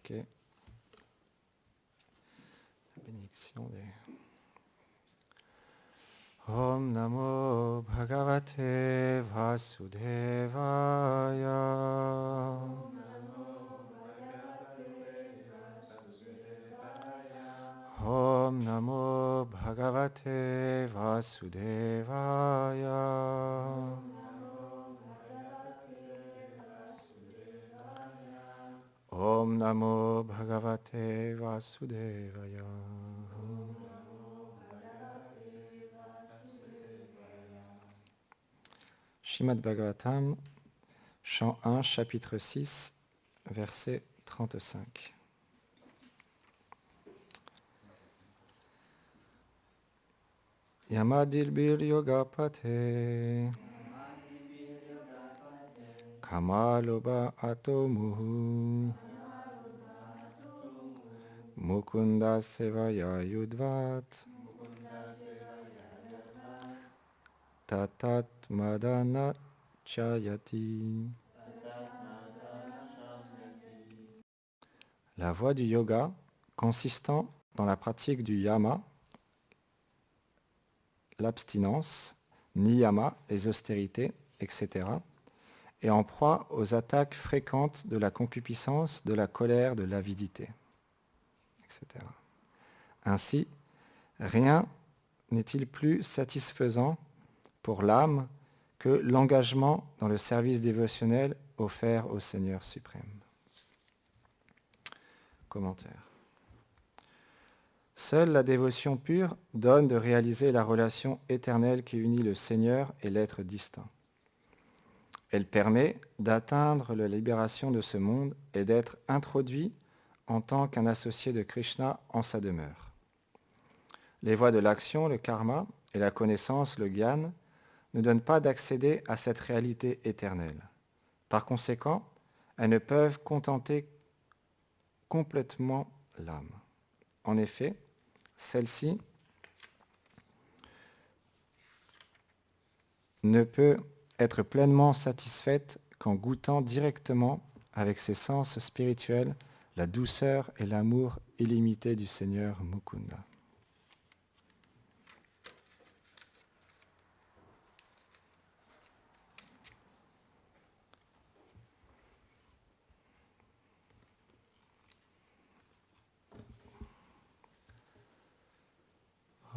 invoquer la bénédiction des... Om Namo Bhagavate Vasudevaya. Om Namo Bhagavate Vasudevaya. Om Namo Bhagavate Vasudevaya. Shrimad Bhagavatam, chant 1, chapitre 6, verset 35. Yamadilbir Yogapate Kamaloba Atomuhu Mukunda Sevaya Yudvat Tatat Madana Chayati. La voie du yoga consistant dans la pratique du yama, l'abstinence, niyama, les austérités, etc., et en proie aux attaques fréquentes de la concupiscence, de la colère, de l'avidité, etc. Ainsi, rien n'est-il plus satisfaisant pour l'âme que l'engagement dans le service dévotionnel offert au Seigneur suprême. Commentaire. Seule la dévotion pure donne de réaliser la relation éternelle qui unit le Seigneur et l'être distinct. Elle permet d'atteindre la libération de ce monde et d'être introduit en tant qu'un associé de Krishna en sa demeure. Les voies de l'action, le karma, et la connaissance, le gyan, ne donnent pas d'accéder à cette réalité éternelle. Par conséquent, elles ne peuvent contenter complètement l'âme. En effet, celle-ci ne peut être pleinement satisfaite qu'en goûtant directement avec ses sens spirituels la douceur et l'amour illimité du Seigneur Mukunda.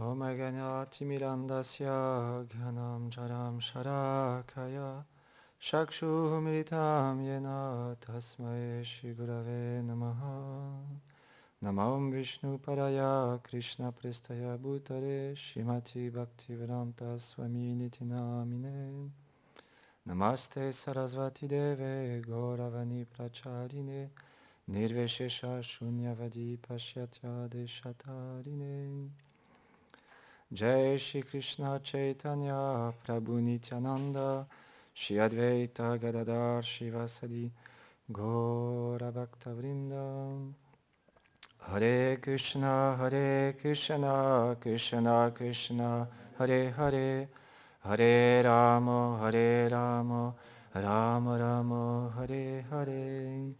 Om Ganati Mirandasya Gyanam Jaram Sharakaya Shakshu Militam Yena Tasmai Shri Gurave Namaha Namam Vishnu Paraya Krishna Prestaya Bhutare Shrimati Bhaktivedanta Swami Niti Namine Namaste Sarasvati Deve Gauravani Pracharine Nirveshesha Shunyavadi Pashyatya Deshatarine Jai Shri Krishna Chaitanya Prabhu Nityananda Shri Advaita Gadadhar Shivasadi Gaura Bhakta Vrinda Hare Krishna Krishna Krishna Hare Hare Hare Rama Rama Rama Hare Hare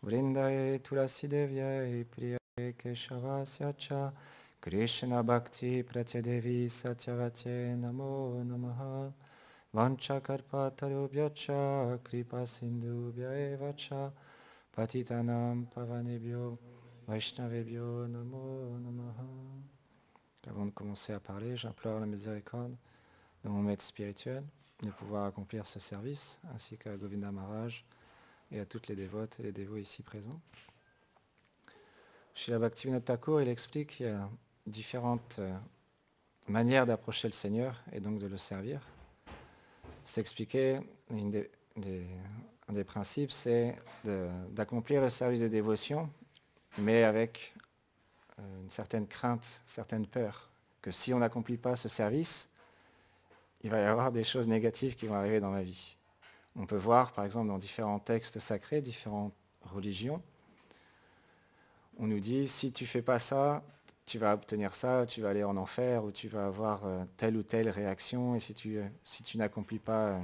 Vrindaye Tulasi Devyaye Priyaye Keshavasya Cha Krishna Bhakti Pratyadevi Satyavate Namo Namaha Vanchakarpatarubhyacha Kripa Sindhubhya Evacha Patitanam Pavanebhyo Vaishnavebhyo Namo Namaha. Avant de commencer à parler, j'implore la miséricorde de mon maître spirituel de pouvoir accomplir ce service, ainsi qu'à Govinda Maharaj et à toutes les dévotes et les dévots ici présents. Srila Bhaktivinoda Thakur, il explique qu'il y a différentes manières d'approcher le Seigneur et donc de le servir. C'est expliqué, un des principes, c'est d'accomplir le service de dévotion, mais avec une certaine crainte, certaine peur, que si on n'accomplit pas ce service, il va y avoir des choses négatives qui vont arriver dans ma vie. On peut voir, par exemple, dans différents textes sacrés, différentes religions, on nous dit, si tu ne fais pas ça, tu vas obtenir ça, tu vas aller en enfer, ou tu vas avoir telle ou telle réaction, et si tu n'accomplis pas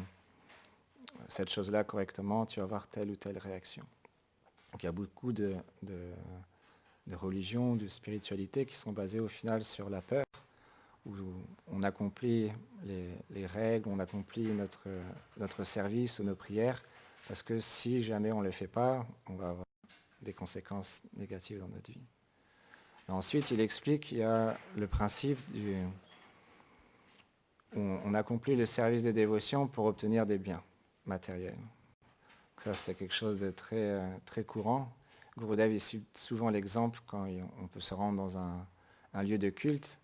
cette chose-là correctement, tu vas avoir telle ou telle réaction. il y a beaucoup de religions, de spiritualités qui sont basées au final sur la peur, où on accomplit les règles, on accomplit notre service ou nos prières, parce que si jamais on ne les fait pas, on va avoir des conséquences négatives dans notre vie. Et ensuite, il explique qu'il y a le principe on accomplit le service de dévotion pour obtenir des biens matériels. Donc ça, c'est quelque chose de très, très courant. Gurudev il cite souvent l'exemple quand on peut se rendre dans un lieu de culte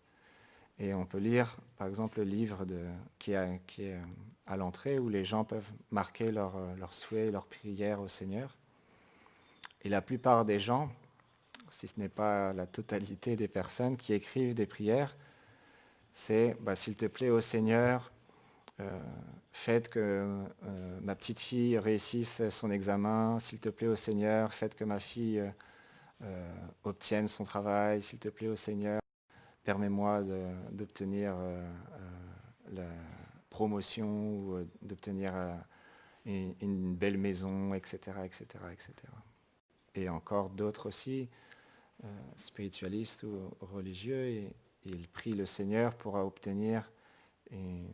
et on peut lire, par exemple, le livre qui est à l'entrée où les gens peuvent marquer leurs souhaits, leurs prières au Seigneur. Et la plupart des gens, si ce n'est pas la totalité des personnes qui écrivent des prières, c'est s'il te plaît, ô Seigneur, faites que ma petite fille réussisse son examen, s'il te plaît, ô Seigneur, faites que ma fille obtienne son travail, s'il te plaît, ô Seigneur, permets-moi d'obtenir la promotion ou d'obtenir une belle maison, etc., etc., etc. Et encore d'autres aussi, spiritualistes ou religieux, et ils prient le Seigneur pour obtenir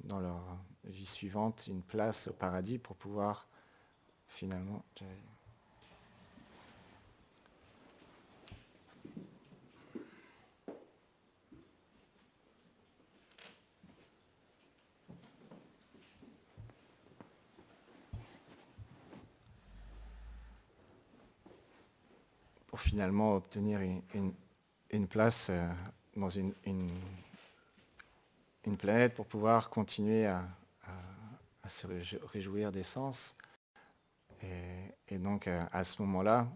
dans leur vie suivante une place au paradis pour pouvoir finalement... pour finalement obtenir une place dans une planète pour pouvoir continuer à se réjouir des sens. Et donc à ce moment-là,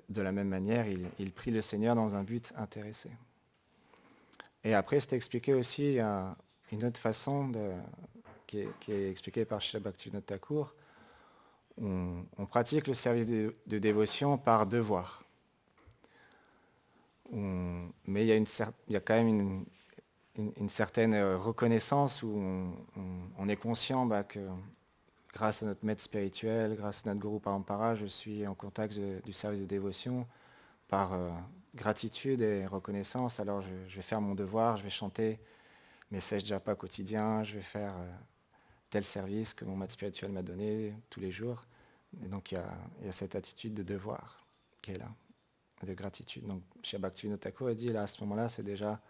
de la même manière, il prie le Seigneur dans un but intéressé. Et après, c'est expliqué aussi une autre façon qui est expliquée par Srila Bhaktivinoda Thakur. On pratique le service de dévotion par devoir. Mais il y a quand même une certaine reconnaissance où on est conscient que grâce à notre maître spirituel, grâce à notre Guru Parampara, je suis en contact du service de dévotion par gratitude et reconnaissance. Alors je vais faire mon devoir, je vais chanter mes 16 japa quotidiens, je vais faire tel service que mon maître spirituel m'a donné tous les jours. Et donc il y a cette attitude de devoir qui est là, de gratitude. Donc chez Bhaktivinoda Thakur, il dit là, à ce moment-là, c'est déjà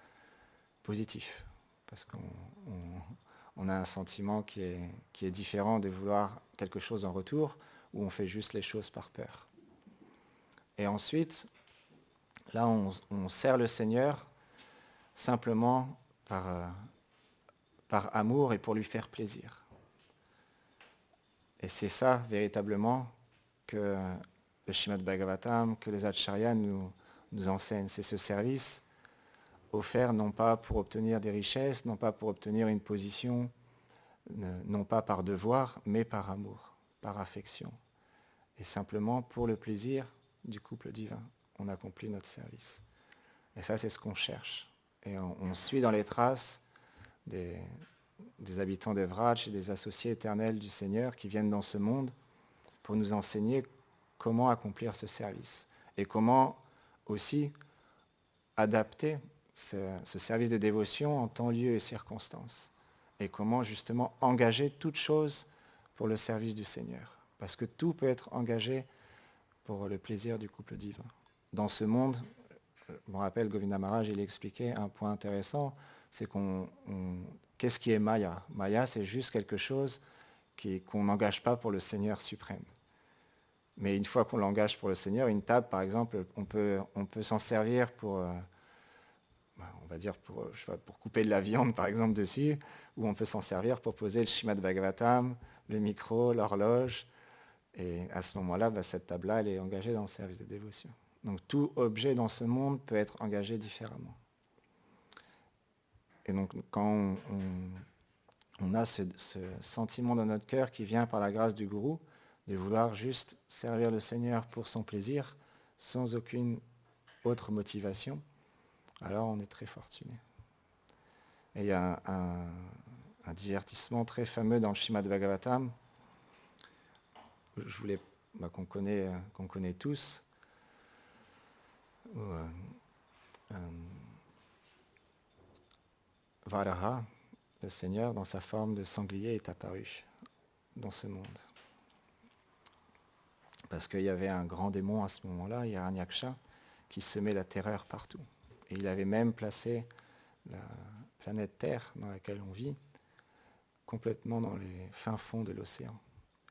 positif, parce qu'on a un sentiment qui est différent de vouloir quelque chose en retour, où on fait juste les choses par peur. Et ensuite, là, on sert le Seigneur simplement par amour et pour lui faire plaisir. Et c'est ça, véritablement, que le Srimad Bhagavatam, que les Acharyas nous enseignent. C'est ce service offert non pas pour obtenir des richesses, non pas pour obtenir une position, non pas par devoir, mais par amour, par affection. Et simplement pour le plaisir du couple divin, on accomplit notre service. Et ça, c'est ce qu'on cherche. Et on suit dans les traces des habitants de Vraj et des associés éternels du Seigneur qui viennent dans ce monde pour nous enseigner comment accomplir ce service et comment aussi adapter ce service de dévotion en temps, lieu et circonstances, et comment justement engager toute chose pour le service du Seigneur. Parce que tout peut être engagé pour le plaisir du couple divin. Dans ce monde, je me rappelle, Govinda Maharaj, il expliquait un point intéressant, c'est qu'est-ce qui est Maya? Maya, c'est juste quelque chose qu'on n'engage pas pour le Seigneur suprême. Mais une fois qu'on l'engage pour le Seigneur, une table, par exemple, on peut s'en servir pour... on va dire pour couper de la viande par exemple dessus, ou on peut s'en servir pour poser le Srimad Bhagavatam, le micro, l'horloge, et à ce moment-là, cette table-là, elle est engagée dans le service de dévotion. Donc tout objet dans ce monde peut être engagé différemment. Et donc quand on a ce sentiment dans notre cœur qui vient par la grâce du Gourou, de vouloir juste servir le Seigneur pour son plaisir, sans aucune autre motivation, alors on est très fortuné. Et il y a un divertissement très fameux dans le Srimad Bhagavatam, je voulais qu'on connaît tous, où Varaha, le Seigneur, dans sa forme de sanglier, est apparu dans ce monde. Parce qu'il y avait un grand démon à ce moment-là, Hiranyaksha, qui semait la terreur partout. Et il avait même placé la planète Terre, dans laquelle on vit, complètement dans les fins fonds de l'océan.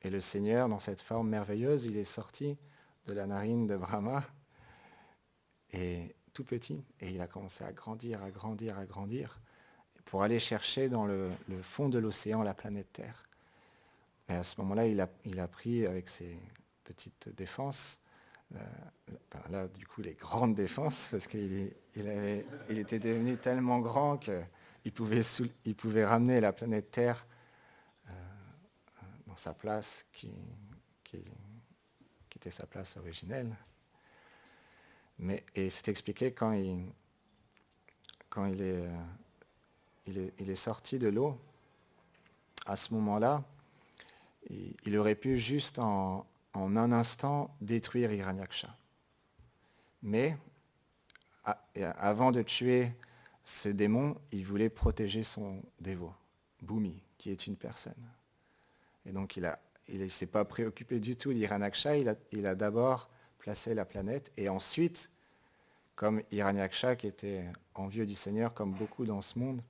Et le Seigneur, dans cette forme merveilleuse, il est sorti de la narine de Brahma, et tout petit, et il a commencé à grandir, à grandir, à grandir, pour aller chercher dans le fond de l'océan la planète Terre. Et à ce moment-là, il a pris avec ses petites défenses, là, du coup, les grandes défenses, parce qu'il était devenu tellement grand qu'il pouvait ramener la planète Terre dans sa place qui était sa place originelle. Et c'est expliqué quand il est sorti de l'eau, à ce moment-là, il aurait pu juste en un instant détruire Hiranyaksha. Mais avant de tuer ce démon, il voulait protéger son dévot, Bhumi, qui est une personne. Et donc il ne s'est pas préoccupé du tout d'Hiranyaksha, il a d'abord placé la planète, et ensuite, comme Hiranyaksha, qui était envieux du Seigneur, comme beaucoup dans ce monde,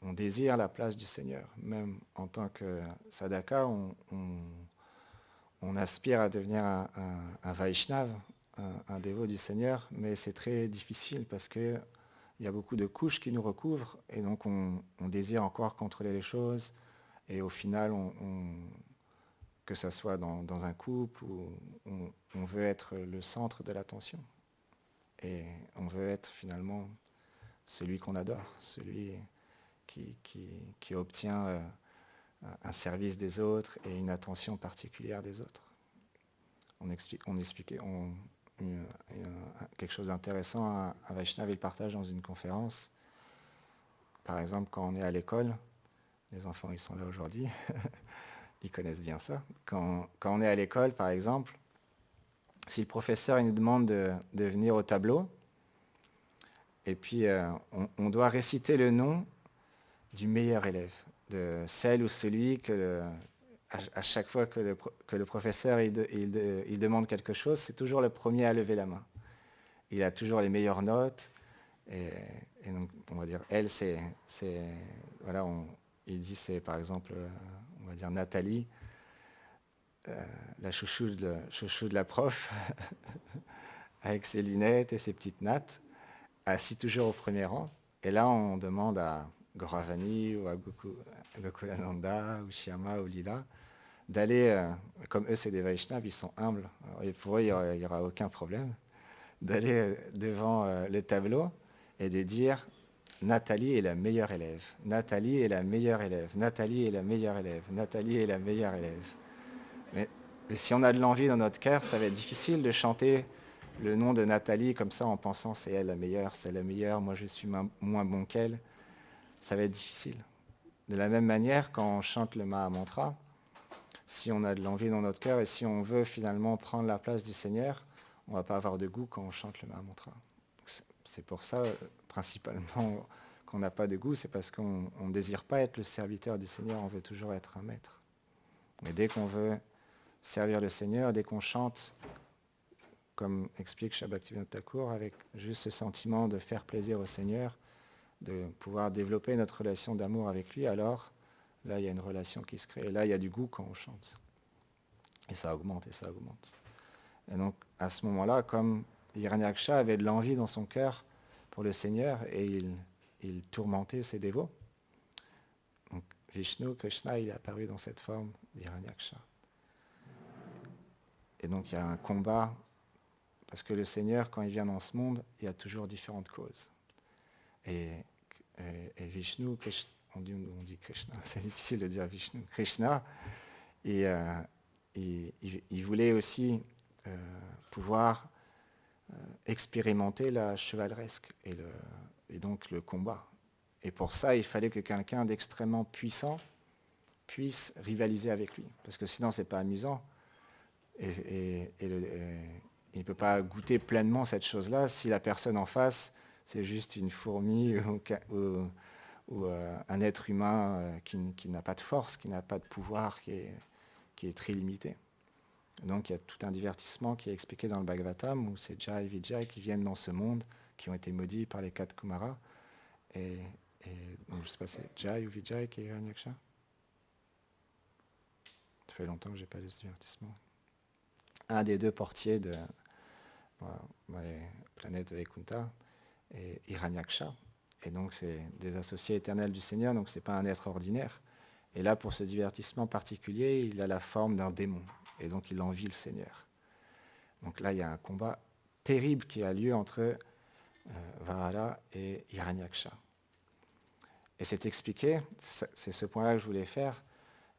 on désire la place du Seigneur. Même en tant que sadhaka, on aspire à devenir un Vaishnav, un dévot du Seigneur, mais c'est très difficile parce qu'il y a beaucoup de couches qui nous recouvrent, et donc on désire encore contrôler les choses, et au final, que ce soit dans un couple, on veut être le centre de l'attention. Et on veut être finalement celui qu'on adore, celui qui obtient un service des autres et une attention particulière des autres. On expliquait quelque chose d'intéressant à Vaishnav, il partage dans une conférence. Par exemple, quand on est à l'école, les enfants ils sont là aujourd'hui, ils connaissent bien ça. Quand on est à l'école, par exemple, si le professeur il nous demande de venir au tableau, et puis on doit réciter le nom du meilleur élève, de celle ou celui à chaque fois que le professeur il demande quelque chose, c'est toujours le premier à lever la main. Il a toujours les meilleures notes, et donc on va dire elle, voilà, il dit c'est par exemple, on va dire Nathalie, la chouchou de la prof, avec ses lunettes et ses petites nattes, assis toujours au premier rang. Et là, on demande à Gauravani ou à Gokulananda ou Shyama ou Lila d'aller, comme eux c'est des Vaishnavas, ils sont humbles, et pour eux il n'y aura aucun problème, d'aller devant le tableau et de dire Nathalie est la meilleure élève, Nathalie est la meilleure élève, Nathalie est la meilleure élève, Nathalie est la meilleure élève. Mais si on a de l'envie dans notre cœur, ça va être difficile de chanter le nom de Nathalie comme ça en pensant c'est elle la meilleure, c'est la meilleure, moi je suis moins bon qu'elle. Ça va être difficile. De la même manière, quand on chante le Maha Mantra, si on a de l'envie dans notre cœur et si on veut finalement prendre la place du Seigneur, on ne va pas avoir de goût quand on chante le Maha Mantra. C'est pour ça, principalement, qu'on n'a pas de goût, c'est parce qu'on ne désire pas être le serviteur du Seigneur, on veut toujours être un maître. Mais dès qu'on veut servir le Seigneur, dès qu'on chante, comme explique Sri Bhaktivinoda Thakur, avec juste ce sentiment de faire plaisir au Seigneur, de pouvoir développer notre relation d'amour avec lui, alors là, il y a une relation qui se crée. Et là, il y a du goût quand on chante. Et ça augmente, et ça augmente. Et donc, à ce moment-là, comme Hiranyaksha avait de l'envie dans son cœur pour le Seigneur, et il tourmentait ses dévots, donc Vishnu, Krishna, il est apparu dans cette forme d'Hiranyaksha. Et donc, il y a un combat, parce que le Seigneur, quand il vient dans ce monde, il y a toujours différentes causes. Et Vishnu, Krishna, on dit Krishna, c'est difficile de dire Vishnu, Krishna, et il voulait aussi pouvoir expérimenter la chevaleresque et donc le combat. Et pour ça, il fallait que quelqu'un d'extrêmement puissant puisse rivaliser avec lui, parce que sinon, c'est pas amusant. Et il ne peut pas goûter pleinement cette chose-là si la personne en face, c'est juste une fourmi ou un être humain qui n'a pas de force, qui n'a pas de pouvoir, qui est très limité. Donc il y a tout un divertissement qui est expliqué dans le Bhagavatam, où c'est Jai et Vijay qui viennent dans ce monde, qui ont été maudits par les 4 Kumaras. Et donc je ne sais pas si c'est Jai ou Vijay qui est Hiranyaksha. Ça fait longtemps que je n'ai pas lu ce divertissement. Un des 2 portiers dans les planètes de Vaikuntha est Hiranyaksha. Et donc c'est des associés éternels du Seigneur, donc ce n'est pas un être ordinaire. Et là, pour ce divertissement particulier, il a la forme d'un démon. Et donc il envie le Seigneur. Donc là, il y a un combat terrible qui a lieu entre Varala et Hiranyaksha. Et c'est expliqué, c'est ce point-là que je voulais faire.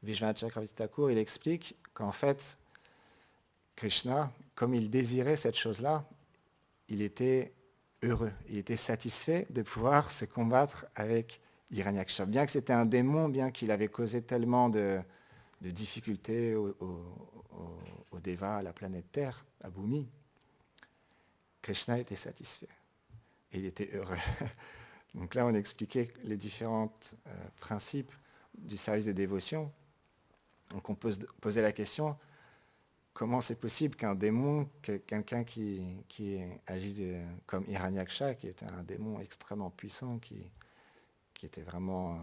Vishwanath Chakravarti Thakur, il explique qu'en fait, Krishna, comme il désirait cette chose-là, il était heureux, il était satisfait de pouvoir se combattre avec Hiranyaksha. Bien que c'était un démon, bien qu'il avait causé tellement de difficultés au Deva, à la planète Terre, à Bhumi, Krishna était satisfait. Et il était heureux. Donc là, on expliquait les différents principes du service de dévotion. Donc on peut se poser la question, comment c'est possible qu'un démon, quelqu'un qui agit comme Hiranyaksha, qui était un démon extrêmement puissant, qui était vraiment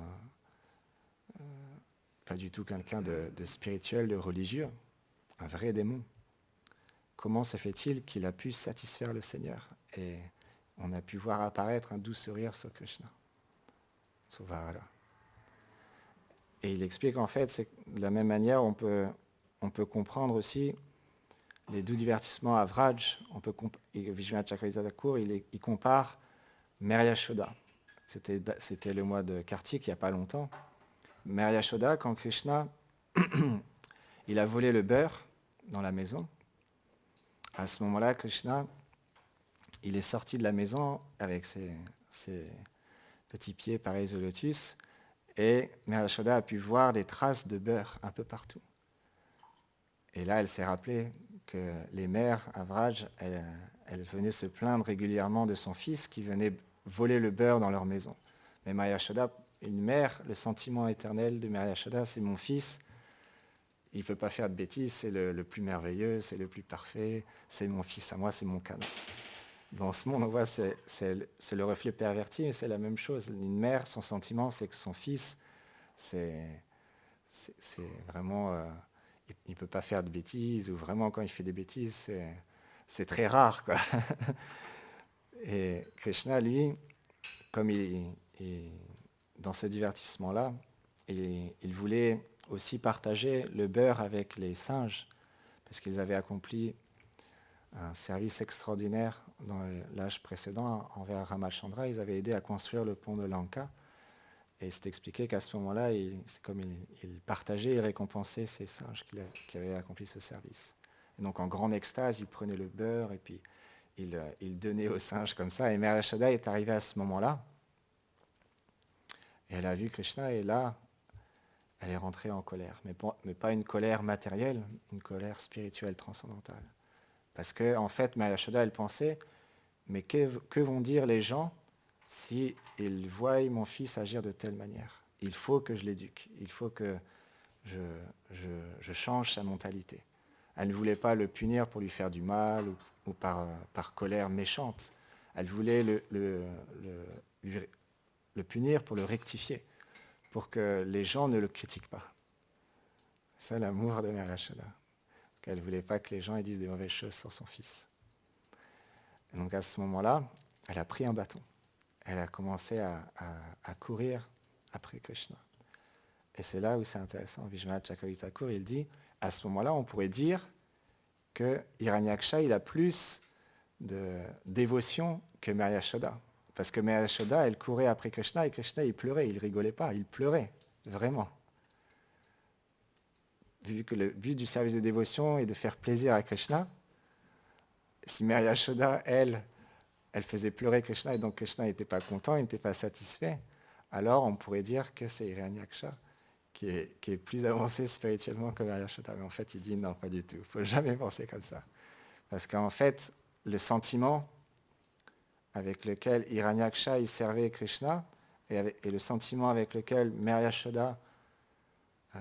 pas du tout quelqu'un de spirituel, de religieux, un vrai démon, comment se fait-il qu'il a pu satisfaire le Seigneur? Et on a pu voir apparaître un doux sourire sur Krishna, sur Varala. Et il explique en fait, c'est de la même manière, on peut comprendre aussi les doux divertissements à Vraj. Vishwanath Chakravarti Thakur, il compare Mère Yashoda. C'était le mois de Kartik, il n'y a pas longtemps. Mère Yashoda, quand Krishna il a volé le beurre dans la maison, à ce moment-là, Krishna, il est sorti de la maison avec ses petits pieds pareils au lotus, et Mère Yashoda a pu voir des traces de beurre un peu partout. Et là, elle s'est rappelée que les mères à Vraj, elles venaient se plaindre régulièrement de son fils qui venait voler le beurre dans leur maison. Mais Mère Yashoda, une mère, le sentiment éternel de Mère Yashoda, c'est mon fils, il ne peut pas faire de bêtises, c'est le plus merveilleux, c'est le plus parfait, c'est mon fils à moi, c'est mon cadeau. Dans ce monde, on voit, c'est le reflet perverti, mais c'est la même chose. Une mère, son sentiment, c'est que son fils, c'est vraiment... il ne peut pas faire de bêtises, ou vraiment, quand il fait des bêtises, c'est très rare, quoi. Et Krishna, lui, comme dans ce divertissement-là, il voulait aussi partager le beurre avec les singes, parce qu'ils avaient accompli un service extraordinaire dans l'âge précédent envers Ramachandra. Ils avaient aidé à construire le pont de Lanka. Et c'est expliqué qu'à ce moment-là, c'est comme il partageait et récompensait ces singes qui avaient accompli ce service. Et donc en grande extase, il prenait le beurre et puis il donnait aux singes comme ça. Et Mère Yashoda est arrivée à ce moment-là. Et elle a vu Krishna et là, elle est rentrée en colère. Mais pas une colère matérielle, une colère spirituelle transcendantale. Parce que en fait, Mère Yashoda, elle pensait, mais que vont dire les gens si ils voient mon fils agir de telle manière? Il faut que je l'éduque, il faut que je change sa mentalité. Elle ne voulait pas le punir pour lui faire du mal ou par colère méchante. Elle voulait le punir pour le rectifier, pour que les gens ne le critiquent pas. C'est l'amour de Mère Yashoda. Elle ne voulait pas que les gens disent des mauvaises choses sur son fils. Et donc à ce moment-là, elle a pris un bâton. Elle a commencé à courir après Krishna. Et c'est là où c'est intéressant. Vishwanath Chakravarti Thakur, il dit, à ce moment-là, on pourrait dire que Hiranyaksha, il a plus de dévotion que Mère Yashoda. Parce que Mère Yashoda, elle courait après Krishna, et Krishna, il pleurait, il rigolait pas, il pleurait, vraiment. Vu que le but du service de dévotion est de faire plaisir à Krishna, si Mère Yashoda, elle faisait pleurer Krishna, et donc Krishna n'était pas content, il n'était pas satisfait, alors on pourrait dire que c'est Hiranyaksha qui est plus avancé spirituellement que Mère Yashoda. Mais en fait, il dit non, pas du tout. Il ne faut jamais penser comme ça. Parce qu'en fait, le sentiment avec lequel Hiranyaksha il servait Krishna et le sentiment avec lequel Mère Yashoda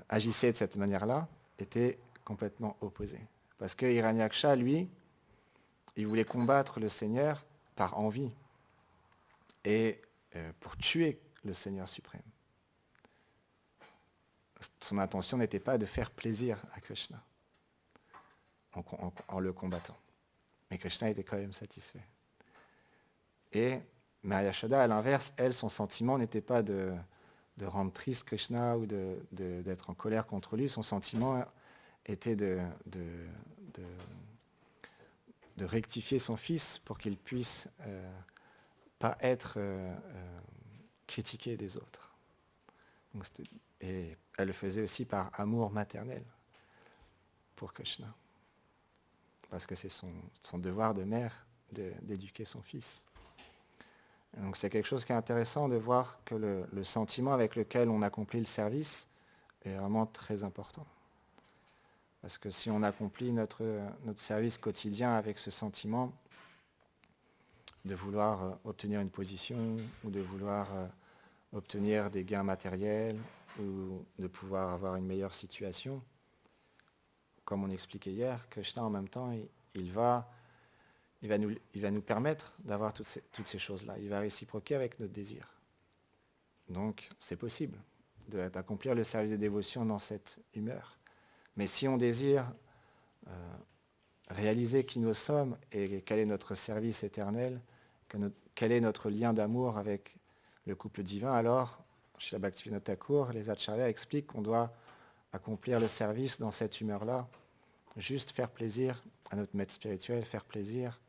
agissait de cette manière-là étaient complètement opposés. Parce que Hiranyaksha, lui, il voulait combattre le Seigneur par envie et pour tuer le Seigneur suprême. Son intention n'était pas de faire plaisir à Krishna en le combattant. Mais Krishna était quand même satisfait. Et Mère Yashoda, à l'inverse, elle, son sentiment n'était pas de rendre triste Krishna ou d'être en colère contre lui. Son sentiment était de rectifier son fils pour qu'il puisse pas être critiqué des autres. Et elle le faisait aussi par amour maternel pour Krishna. Parce que c'est son devoir de mère d'éduquer son fils. Et donc c'est quelque chose qui est intéressant de voir que le sentiment avec lequel on accomplit le service est vraiment très important. Parce que si on accomplit notre service quotidien avec ce sentiment de vouloir obtenir une position ou de vouloir obtenir des gains matériels ou de pouvoir avoir une meilleure situation, comme on expliquait hier, Krishna en même temps, il va nous permettre d'avoir toutes ces choses-là. Il va réciproquer avec notre désir. Donc c'est possible d'accomplir le service de dévotion dans cette humeur. Mais si on désire réaliser qui nous sommes et quel est notre service éternel, quel est notre lien d'amour avec le couple divin, alors, chez la Bhaktivinoda Thakur, les acharyas expliquent qu'on doit accomplir le service dans cette humeur-là, juste faire plaisir à notre maître spirituel, faire plaisir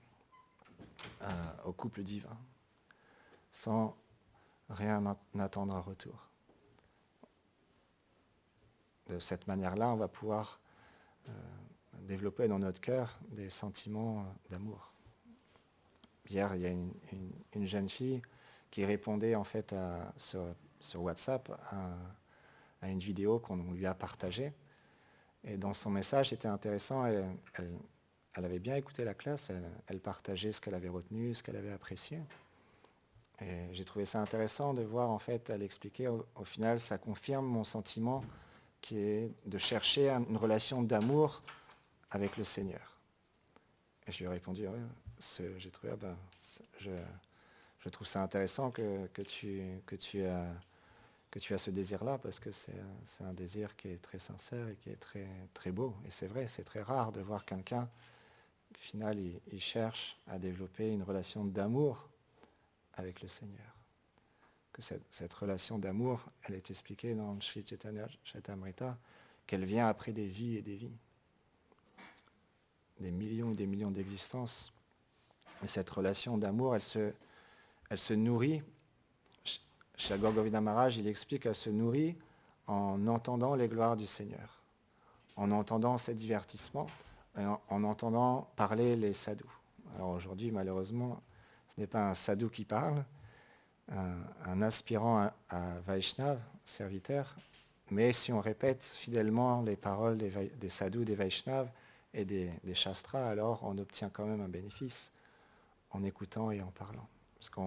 au couple divin, sans rien attendre en retour. De cette manière-là, on va pouvoir développer dans notre cœur des sentiments d'amour. Hier, il y a une jeune fille qui répondait en fait sur WhatsApp à une vidéo qu'on lui a partagée. Et dans son message, c'était intéressant, elle avait bien écouté la classe, elle partageait ce qu'elle avait retenu, ce qu'elle avait apprécié. Et j'ai trouvé ça intéressant de voir, en fait, elle expliquait, au final, ça confirme mon sentiment qui est de chercher une relation d'amour avec le Seigneur. Et je lui ai répondu, ouais, j'ai trouvé, je trouve ça intéressant que tu as ce désir-là, parce que c'est un désir qui est très sincère et qui est très, très beau. Et c'est vrai, c'est très rare de voir quelqu'un, au final, il cherche à développer une relation d'amour avec le Seigneur. Que cette relation d'amour, elle est expliquée dans le Sri Chaitanya Charitamrita, qu'elle vient après des vies et des vies. Des millions et des millions d'existences. Et cette relation d'amour, elle se nourrit. Chez Gaur Govinda Maharaj, il explique qu'elle se nourrit en entendant les gloires du Seigneur, en entendant ses divertissements, en entendant parler les sadhus. Alors aujourd'hui, malheureusement, ce n'est pas un sadhu qui parle, un aspirant à Vaishnav, serviteur, mais si on répète fidèlement les paroles des sadhus, des Vaishnavas et des Shastras, alors on obtient quand même un bénéfice en écoutant et en parlant. Parce qu'il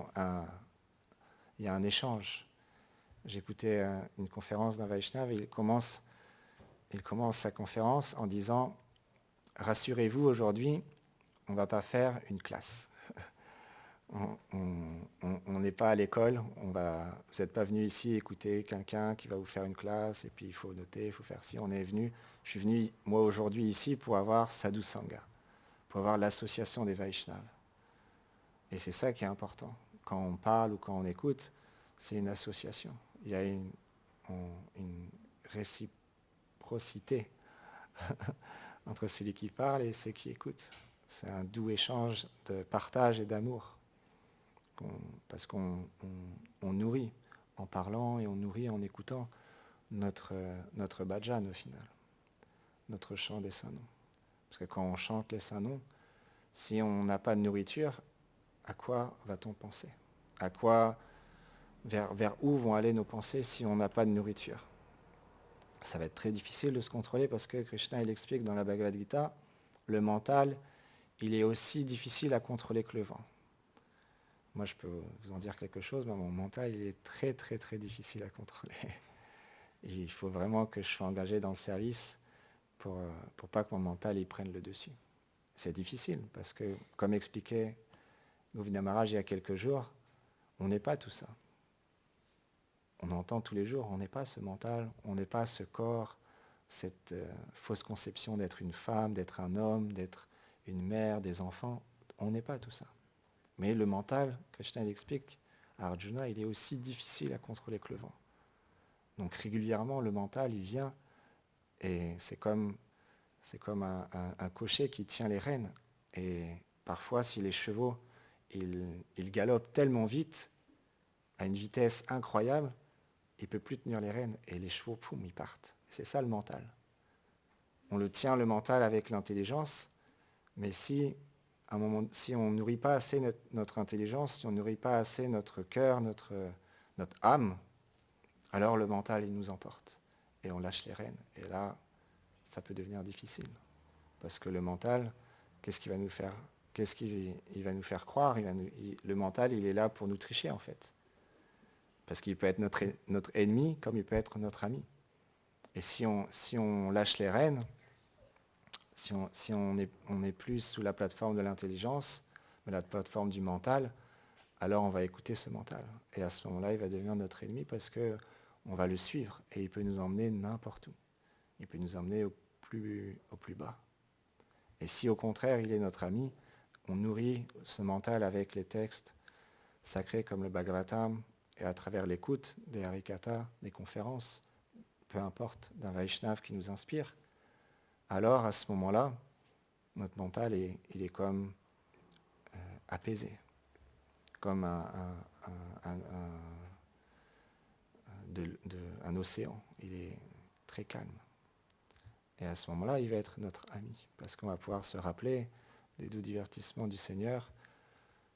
y a un échange. J'écoutais une conférence d'un Vaishnava et il commence sa conférence en disant « Rassurez-vous, aujourd'hui, on ne va pas faire une classe. On n'est pas à l'école, vous n'êtes pas venu ici écouter quelqu'un qui va vous faire une classe et puis il faut noter, il faut faire ci. Je suis venu moi aujourd'hui ici pour avoir Sadhu Sangha, pour avoir l'association des Vaishnavas. Et c'est ça qui est important. Quand on parle ou quand on écoute, c'est une association. Il y a une réciprocité entre celui qui parle et ceux qui écoutent. C'est un doux échange de partage et d'amour. Parce qu'on nourrit en parlant et on nourrit en écoutant notre bhajan au final, notre chant des saints noms. Parce que quand on chante les saints noms, si on n'a pas de nourriture, à quoi va-t-on penser ? Vers où vont aller nos pensées si on n'a pas de nourriture ? Ça va être très difficile de se contrôler parce que Krishna il explique dans la Bhagavad Gita, le mental, il est aussi difficile à contrôler que le vent. Moi, je peux vous en dire quelque chose, mais mon mental, il est très, très, très difficile à contrôler. Et il faut vraiment que je sois engagé dans le service pour pas que mon mental, il prenne le dessus. C'est difficile, parce que, comme expliquait Govinda Maharaj il y a quelques jours, on n'est pas tout ça. On entend tous les jours, on n'est pas ce mental, on n'est pas ce corps, cette fausse conception d'être une femme, d'être un homme, d'être une mère, des enfants. On n'est pas tout ça. Mais le mental, Krishna l'explique à Arjuna, il est aussi difficile à contrôler que le vent. Donc régulièrement, le mental, il vient et c'est comme un cocher qui tient les rênes. Et parfois, si les chevaux, ils galopent tellement vite, à une vitesse incroyable, il ne peut plus tenir les rênes et les chevaux, poum, ils partent. C'est ça le mental. On le tient, le mental, avec l'intelligence, mais si on ne nourrit pas assez notre intelligence, si on ne nourrit pas assez notre cœur, notre âme, alors le mental, il nous emporte. Et on lâche les rênes. Et là, ça peut devenir difficile. Parce que le mental, qu'est-ce qu'il va nous faire il va nous faire croire le mental, il est là pour nous tricher, en fait. Parce qu'il peut être notre ennemi comme il peut être notre ami. Et si on lâche les rênes, si on est plus sous la plateforme de l'intelligence, mais la plateforme du mental, alors on va écouter ce mental. Et à ce moment-là, il va devenir notre ennemi parce qu'on va le suivre et il peut nous emmener n'importe où. Il peut nous emmener au plus bas. Et si au contraire, il est notre ami, on nourrit ce mental avec les textes sacrés comme le Bhagavatam et à travers l'écoute des Harikatha, des conférences, peu importe, d'un Vaishnav qui nous inspire, alors à ce moment-là, notre mental, il est comme apaisé, comme un océan. Il est très calme. Et à ce moment-là, il va être notre ami, parce qu'on va pouvoir se rappeler des doux divertissements du Seigneur,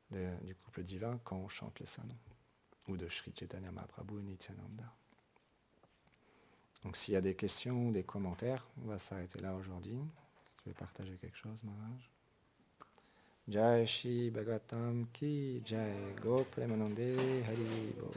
du couple divin, quand on chante les saints noms, ou de Sri Chaitanya Mahaprabhu et Nityananda. Donc s'il y a des questions ou des commentaires, on va s'arrêter là aujourd'hui. Si tu veux partager quelque chose, Maharaj. Jai Shri Bhagavatam Ki Jai Go Premanande Hari Bo.